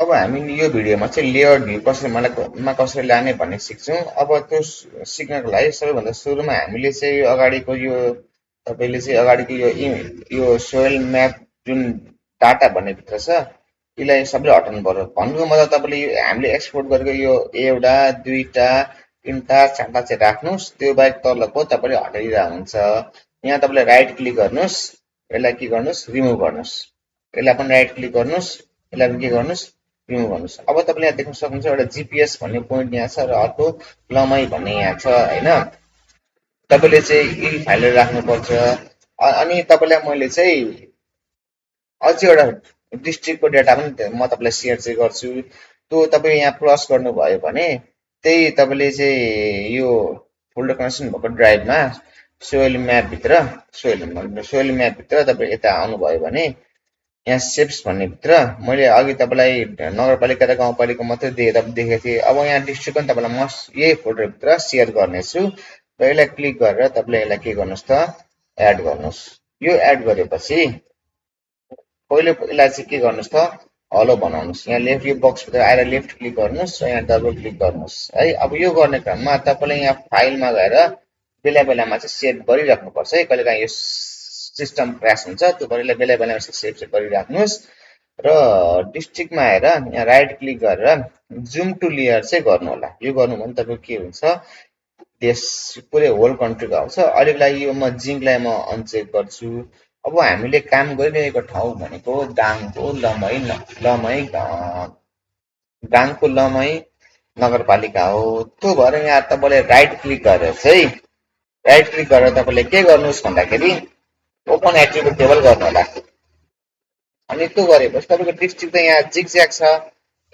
अब हामी यो भिडियोमा चाहिँ लेआउट भ्यू कसरी लाने भन्ने सिक्छौँ। अब त्यो सिक्नको लागि सबैभन्दा सुरुमा हामीले चाहिँ यो अगाडिको यो तपाईँले चाहिँ अगाडिको यो सोइल म्याप जुन डाटा भन्ने भित्र छ यसलाई सबले हटाउनु पर्यो। भन्नुको मतलब तपाईँले हामीले एक्सपोर्ट गरेको यो एउटा दुईटा तिनवटा चारवटा चाहिँ राख्नुहोस्, त्यो बाहेक तलको तपाईँले हटाइदिँदा हुन्छ। यहाँ तपाईँले राइट क्लिक गर्नुहोस्, यसलाई के गर्नुहोस् रिमुभ गर्नुहोस्, यसलाई पनि राइट क्लिक गर्नुहोस्, यसलाई पनि के गर्नुहोस् रिमुभ गर्नुहोस्। अब तपाईँले यहाँ देख्न सक्नुहुन्छ एउटा जिपिएस भन्ने पोइन्ट यहाँ छ र अर्को लमाई भन्ने यहाँ छ होइन। तपाईँले चाहिँ यी फाइलहरू राख्नुपर्छ। अनि तपाईँलाई मैले चाहिँ अझै एउटा डिस्ट्रिक्टको डेटा पनि म तपाईँलाई सेयर चाहिँ गर्छु। त्यो तपाईँ यहाँ प्लस गर्नुभयो भने त्यही तपाईँले चाहिँ यो फोल्डर कनेक्सन भएको ड्राइभमा सोइल म्यापभित्र तपाईँ यता आउनुभयो भने यहाँ सेप्स भन्ने भित्र मैले अघि तपाईँलाई नगरपालिका र गाउँपालिका मात्रै देखेको थिएँ। अब यहाँ डिस्ट्रिक्ट पनि तपाईँलाई म यही फोल्डरभित्र सेयर गर्नेछु र यसलाई क्लिक गरेर तपाईँले यसलाई के गर्नुहोस् त एड गर्नुहोस्। यो एड गरेपछि पहिलो यसलाई चाहिँ के गर्नुहोस् त हलो बनाउनुहोस्। यहाँ लेफ्ट यो बक्सभित्र आएर लेफ्ट क्लिक गर्नुहोस् र यहाँ डबल क्लिक गर्नुहोस् है। अब यो गर्ने क्रममा तपाईँले यहाँ फाइलमा गएर बेला बेलामा चाहिँ सेभ गरिराख्नुपर्छ है। कहिलेकाहीँ यो सिस्टम क्रास हुन्छ, त्यो भएर बेला बेलामा सेभ चाहिँ गरिराख्नुहोस्। र डिस्ट्रिक्टमा आएर यहाँ राइट क्लिक गरेर जुम टु लेयर चाहिँ गर्नु होला। यो गर्नु भने तपाईँको के हुन्छ देश पुरै होल कन्ट्रीको आउँछ। अहिलेको लागि यो म जिङ्कलाई म अनचेक गर्छु। अब हामीले काम गरिरहेको ठाउँ भनेको दाङको लमई नगरपालिका हो। त्यो भएर यहाँ तपाईँले राइट क्लिक गरेर तपाईँले के गर्नुहोस् भन्दाखेरि ओपन एट्रिब्युट टेबल गर्नु होला। अनि त्यो गरेपछि तपाईँको डिस्ट्रिक्ट त यहाँ जिगज्याग छ।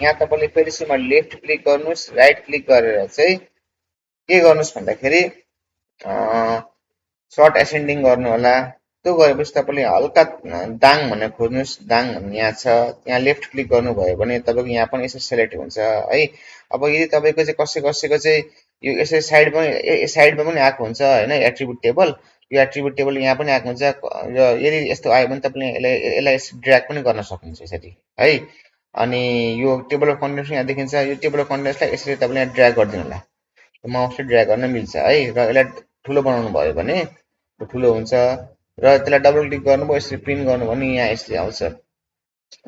यहाँ तपाईँले फेरि सुरुमा लेफ्ट क्लिक गर्नुहोस्, राइट क्लिक गरेर चाहिँ के गर्नुहोस् भन्दाखेरि सर्ट एसेन्डिङ गर्नु होला। त्यो गरेपछि तपाईँले हल्का दाङ भनेर खोज्नुहोस्, दाङ भन्ने यहाँ छ, यहाँ लेफ्ट क्लिक गर्नुभयो भने तपाईँको यहाँ पनि यसो सेलेक्ट हुन्छ है। अब यदि तपाईँको चाहिँ कसैको चाहिँ यो यसै साइडमा पनि आएको हुन्छ होइन एट्रिब्युट टेबल, यो एट्रिब्युट टेबल यहाँ पनि आएको हुन्छ र यदि यस्तो आयो भने तपाईँले यसलाई ड्र्याग पनि गर्न सक्नुहुन्छ यसरी है। अनि यो टेबल अफ कन्टेन्ट्स यहाँ देखिन्छ, यो टेबल अफ कन्टेन्ट्सलाई यसरी तपाईँले यहाँ ड्र्याग गरिदिनु होला। माउसले ड्र्याग गर्न मिल्छ है। र यसलाई ठुलो बनाउनु भयो भने ठुलो हुन्छ र त्यसलाई डबल क्लिक गर्नुभयो यसरी प्रिन्ट गर्नु भने यहाँ यसरी आउँछ।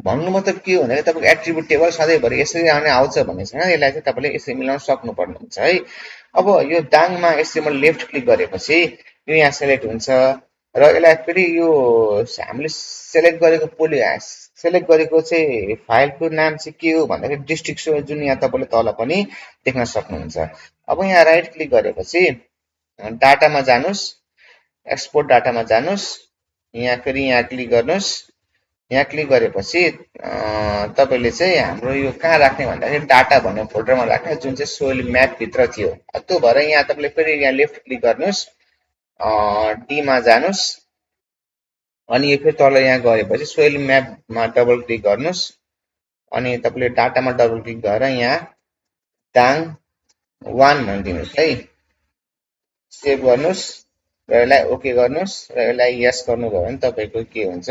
भन्नु मतलब के हो भन्दाखेरि तपाईँको एट्रिब्युट टेबल सधैँभरि यसरी आउने आउँछ भन्ने छैन, यसलाई चाहिँ तपाईँले यसरी मिलाउन सक्नुपर्ने हुन्छ है। अब यो दाङमा यसरी मैले लेफ्ट क्लिक गरेपछि यो यहाँ सेलेक्ट हुन्छ र यसलाई फेरि यो हामीले सेलेक्ट गरेको चाहिँ फाइलको नाम चाहिँ के हो भन्दाखेरि डिस्ट्रिक्ट सो जुन यहाँ तपाईँले तल पनि देख्न सक्नुहुन्छ। अब यहाँ राइट क्लिक गरेपछि डाटामा जानुहोस्, एक्सपोर्ट डाटामा जानुहोस्, यहाँ फेरि यहाँ क्लिक गर्नुहोस्। यहाँ क्लिक गरेपछि तपाईँले चाहिँ हाम्रो यो कहाँ राख्ने भन्दाखेरि डाटा भन्ने फोल्डरमा राख्ने जुन चाहिँ सोइल म्यापभित्र थियो। त्यो भएर यहाँ तपाईँले फेरि यहाँ लेफ्ट क्लिक गर्नुहोस्, डीमा जानुहोस् अनि यो फेरि तल यहाँ गएपछि सोइल म्यापमा डबल क्लिक गर्नुहोस् अनि तपाईँले डाटामा डबल क्लिक गरेर यहाँ दाङ 1 भनिदिनुहोस् है। सेभ गर्नुहोस् र यसलाई ओके गर्नुहोस् र यसलाई यस गर्नुभयो भने तपाईँको के हुन्छ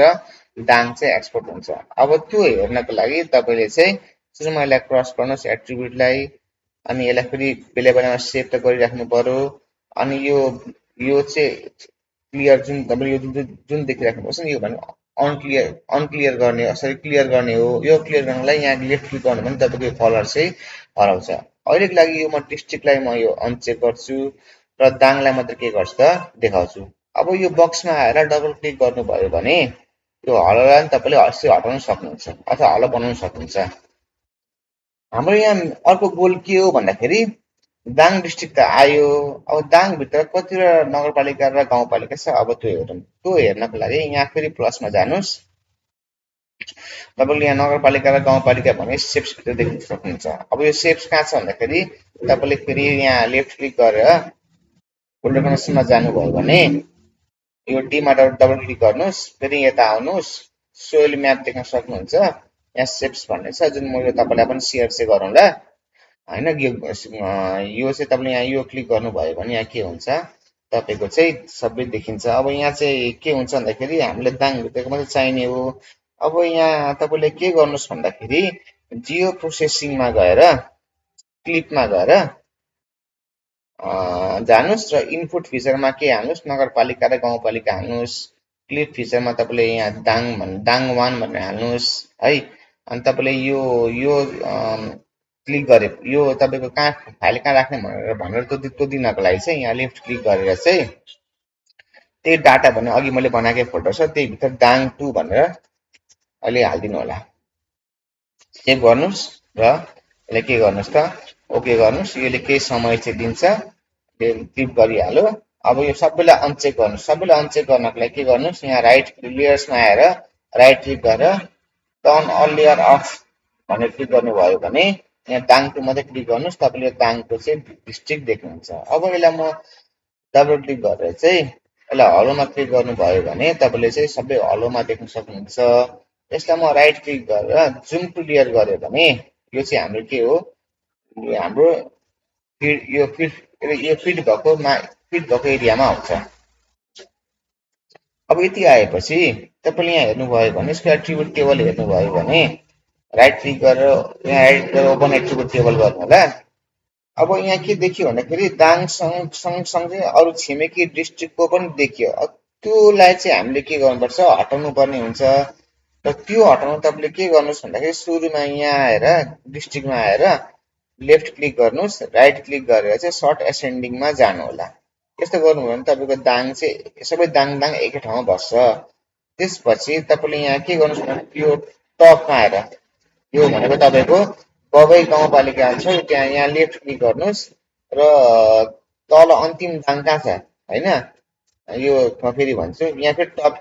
दाङ चाहिँ एक्सपोर्ट हुन्छ। अब त्यो हेर्नको लागि तपाईँले चाहिँ सुरुमा यसलाई क्रस गर्नुहोस् एट्रिब्युटलाई अनि यसलाई फेरि बेला बेलामा सेभ त गरिराख्नु पर्यो। अनि यो चाहिँ क्लियर जुन तपाईँले जुन देखिराख्नुपर्छ नि यो भने अनक्लियर गर्ने क्लियर गर्ने हो। यो क्लियर गर्नलाई यहाँ लेफ्ट क्लिक गर्नु भने तपाईँको कलर चाहिँ हराउँछ। अहिलेको लागि यो म डिस्ट्रिक्टलाई म यो अनचेक गर्छु र दाङलाई मात्र के गर्छु त देखाउँछु। अब यो बक्समा आएर डबल क्लिक गर्नुभयो भने यो हलोलाई पनि तपाईँले हटाउन सक्नुहुन्छ अथवा हलो बनाउन सक्नुहुन्छ। हाम्रो यहाँ अर्को गोल के हो भन्दाखेरि दाङ डिस्ट्रिक्ट त आयो। अब दाङभित्र कतिवटा नगरपालिका र गाउँपालिका छ अब त्यो हेरौँ। त्यो हेर्नको लागि यहाँ फेरि प्लसमा जानुहोस्। तपाईँले यहाँ नगरपालिका र गाउँपालिका भने सेप्सभित्र देख्न सक्नुहुन्छ। अब यो सेप्स कहाँ छ भन्दाखेरि तपाईँले फेरि यहाँ लेफ्ट क्लिक गरेर फोल्डर कनेक्सनमा जानुभयो भने यो डीमा डबल क्लिक गर्नुहोस्, फेरि यता आउनुहोस्, सोइल म्याप देख्न सक्नुहुन्छ। यहाँ सेप्स भन्ने छ जुन म यो तपाईँलाई पनि सेयर चाहिँ गरौँला होइन। यो चाहिँ तपाईँले यहाँ यो क्लिक गर्नुभयो भने यहाँ के हुन्छ तपाईँको चाहिँ सबै देखिन्छ। अब यहाँ चाहिँ के हुन्छ भन्दाखेरि हामीलाई दाङभित्रको मात्रै चाहिने हो। अब यहाँ तपाईँले के गर्नुहोस् भन्दाखेरि जियो प्रोसेसिङमा गएर क्लिपमा गएर जानुस् र इनपुट फिचरमा के हाल्नुहोस्, नगरपालिका र गाउँपालिका हाल्नुहोस्। क्लिप फिचरमा तपाईँले यहाँ दाङ 1 भनेर हाल्नुहोस् है। अनि तपाईँले यो यो क्लिक गरे, यो तपाईँको कहाँ फाइल कहाँ राख्ने भनेर त्यो दिनको लागि चाहिँ यहाँ लेफ्ट क्लिक गरेर चाहिँ त्यही डाटा भन्ने अघि मैले बनाएकै फोल्डर छ त्यही भित्र दाङ 2 भनेर अहिले हालिदिनु होला। सेभ गर्नुहोस् र यसले के गर्नुहोस् त ओके गर्नुहोस्। यसले केही समय चाहिँ दिन्छ, क्लिक गरिहाल्यो। अब यो सबैलाई अनचेक गर्नुहोस्। सबैलाई अनचेक गर्नको लागि के गर्नुहोस्, यहाँ राइट लेयर्समा आएर राइट क्लिक गरेर टर्न अल लेयर अफ भनेर क्लिक गर्नुभयो भने यहाँ दाङ 2 मात्रै क्लिक गर्नुहोस्, तपाईँले दाङको चाहिँ डिस्ट्रिक्ट देख्नुहुन्छ। अब यसलाई म डबल क्लिक गरेर चाहिँ यसलाई हलोमा क्लिक गर्नुभयो भने तपाईँले चाहिँ सबै हलोमा देख्न सक्नुहुन्छ। यसलाई म राइट क्लिक गरेर जुम टु लेयर गरेँ भने यो चाहिँ हाम्रो के हो, यो हाम्रो फिट भएको एरियामा आउँछ। अब यति आएपछि तपाईँले यहाँ हेर्नुभयो भने यसको एट्रिब्युट टेबल हेर्नुभयो भने राइट क्लिक गरेर यहाँ एडिट गरेर ओपन एट्रिब्युट टेबल गर्नु होला। अब यहाँ के देखियो भन्दाखेरि दाङ सँगसँगै अरू छिमेकी डिस्ट्रिक्टको पनि देखियो। त्योलाई चाहिँ हामीले के गर्नुपर्छ, हटाउनु पर्ने हुन्छ। र त्यो हटाउनु तपाईँले के गर्नुहोस् भन्दाखेरि सुरुमा यहाँ आएर डिस्ट्रिक्टमा आएर लेफ्ट क्लिक गर्नुहोस्, राइट क्लिक गरेर चाहिँ सर्ट एसेन्डिङमा जानु होला। यस्तो गर्नुभयो भने तपाईँको दाङ चाहिँ सबै दाङ एकै ठाउँमा बस्छ। त्यसपछि तपाईँले यहाँ के गर्नुहोस् भने यो टपमा आएर यो भनेको तपाईँको बबै गाउँपालिका छ, त्यहाँ यहाँ लेफ्ट क्लिक गर्नुहोस् र तल अन्तिम दाङ कहाँ छ होइन, यो म फेरि भन्छु, यहाँ फेरि टप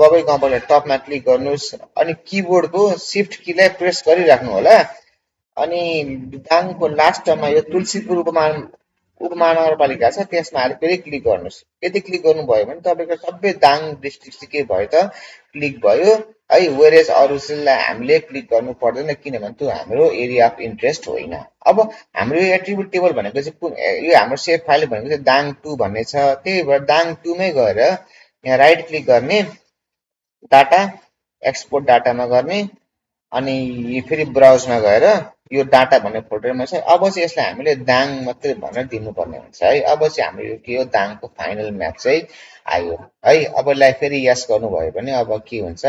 बबै गाउँपालिका टपमा क्लिक गर्नुहोस्। अनि किबोर्डको सिफ्ट कीलाई प्रेस गरिराख्नु होला। अनि दाङको लास्टमा यो तुलसीपुर उपमहानगरपालिका छ त्यसमा आएर फेरि क्लिक गर्नुहोस्। यदि क्लिक गर्नुभयो भने तपाईँको सबै दाङ डिस्ट्रिक्ट चाहिँ के भयो त क्लिक भयो है। वेरेज अरूलाई हामीले क्लिक गर्नु पर्दैन किनभने त्यो हाम्रो एरिया अफ इन्ट्रेस्ट होइन। अब हाम्रो यो एट्रिब्युट टेबल भनेको चाहिँ यो हाम्रो सेभ फाइल भनेको चाहिँ दाङ 2 भन्ने छ। त्यही भएर दाङ 2 मै गएर यहाँ राइट क्लिक गर्ने, डाटा एक्सपोर्ट डाटामा गर्ने, अनि फेरि ब्राउजमा गएर यो डाटा भन्ने फोल्डरमा छ। अब चाहिँ यसलाई हामीले दाङ मात्रै भनेर दिनुपर्ने हुन्छ है। अब चाहिँ हाम्रो यो के हो, दाङको फाइनल म्याप चाहिँ आयो है। अब यसलाई फेरि यस गर्नुभयो भने अब के हुन्छ,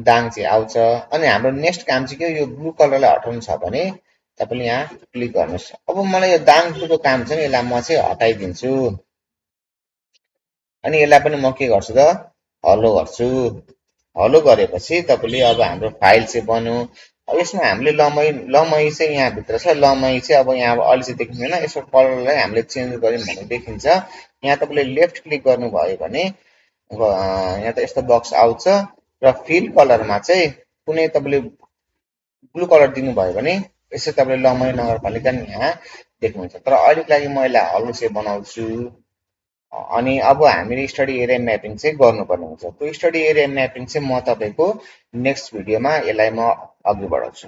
दाङ चाहिँ आउँछ। अनि हाम्रो नेक्स्ट काम चाहिँ के, यो ब्लू कलरलाई हटाउनु छ भने तपाईँले यहाँ क्लिक गर्नुहोस्। अब मलाई यो दाङ 2 को काम छ नि, यसलाई म चाहिँ हटाइदिन्छु। अनि यसलाई पनि म के गर्छु त हलो गर्छु। हलो गरेपछि तपाईँले अब हाम्रो फाइल चाहिँ बन्यो। अब यसमा हामीले लमई चाहिँ यहाँभित्र छ। लमई चाहिँ अब यहाँ अलि चाहिँ देखिँदैन, यसको कलरलाई हामीले चेन्ज गऱ्यौँ भने देखिन्छ। यहाँ तपाईँले लेफ्ट क्लिक गर्नुभयो भने यहाँ त यस्तो बक्स आउँछ र फिल कलरमा चाहिँ कुनै तपाईँले ब्लू कलर दिनुभयो भने यसै तपाईँले लमई नगरपालिका यहाँ देख्नुहुन्छ। तर अहिलेको लागि म यसलाई हलो चाहिँ बनाउँछु। अनि अब हामीले स्टडी एरिया म्यापिङ चाहिँ गर्नुपर्ने हुन्छ। त्यो स्टडी एरिया म्यापिङ चाहिँ म तपाईँको नेक्स्ट भिडियोमा यसलाई म अघि बढाउँछु।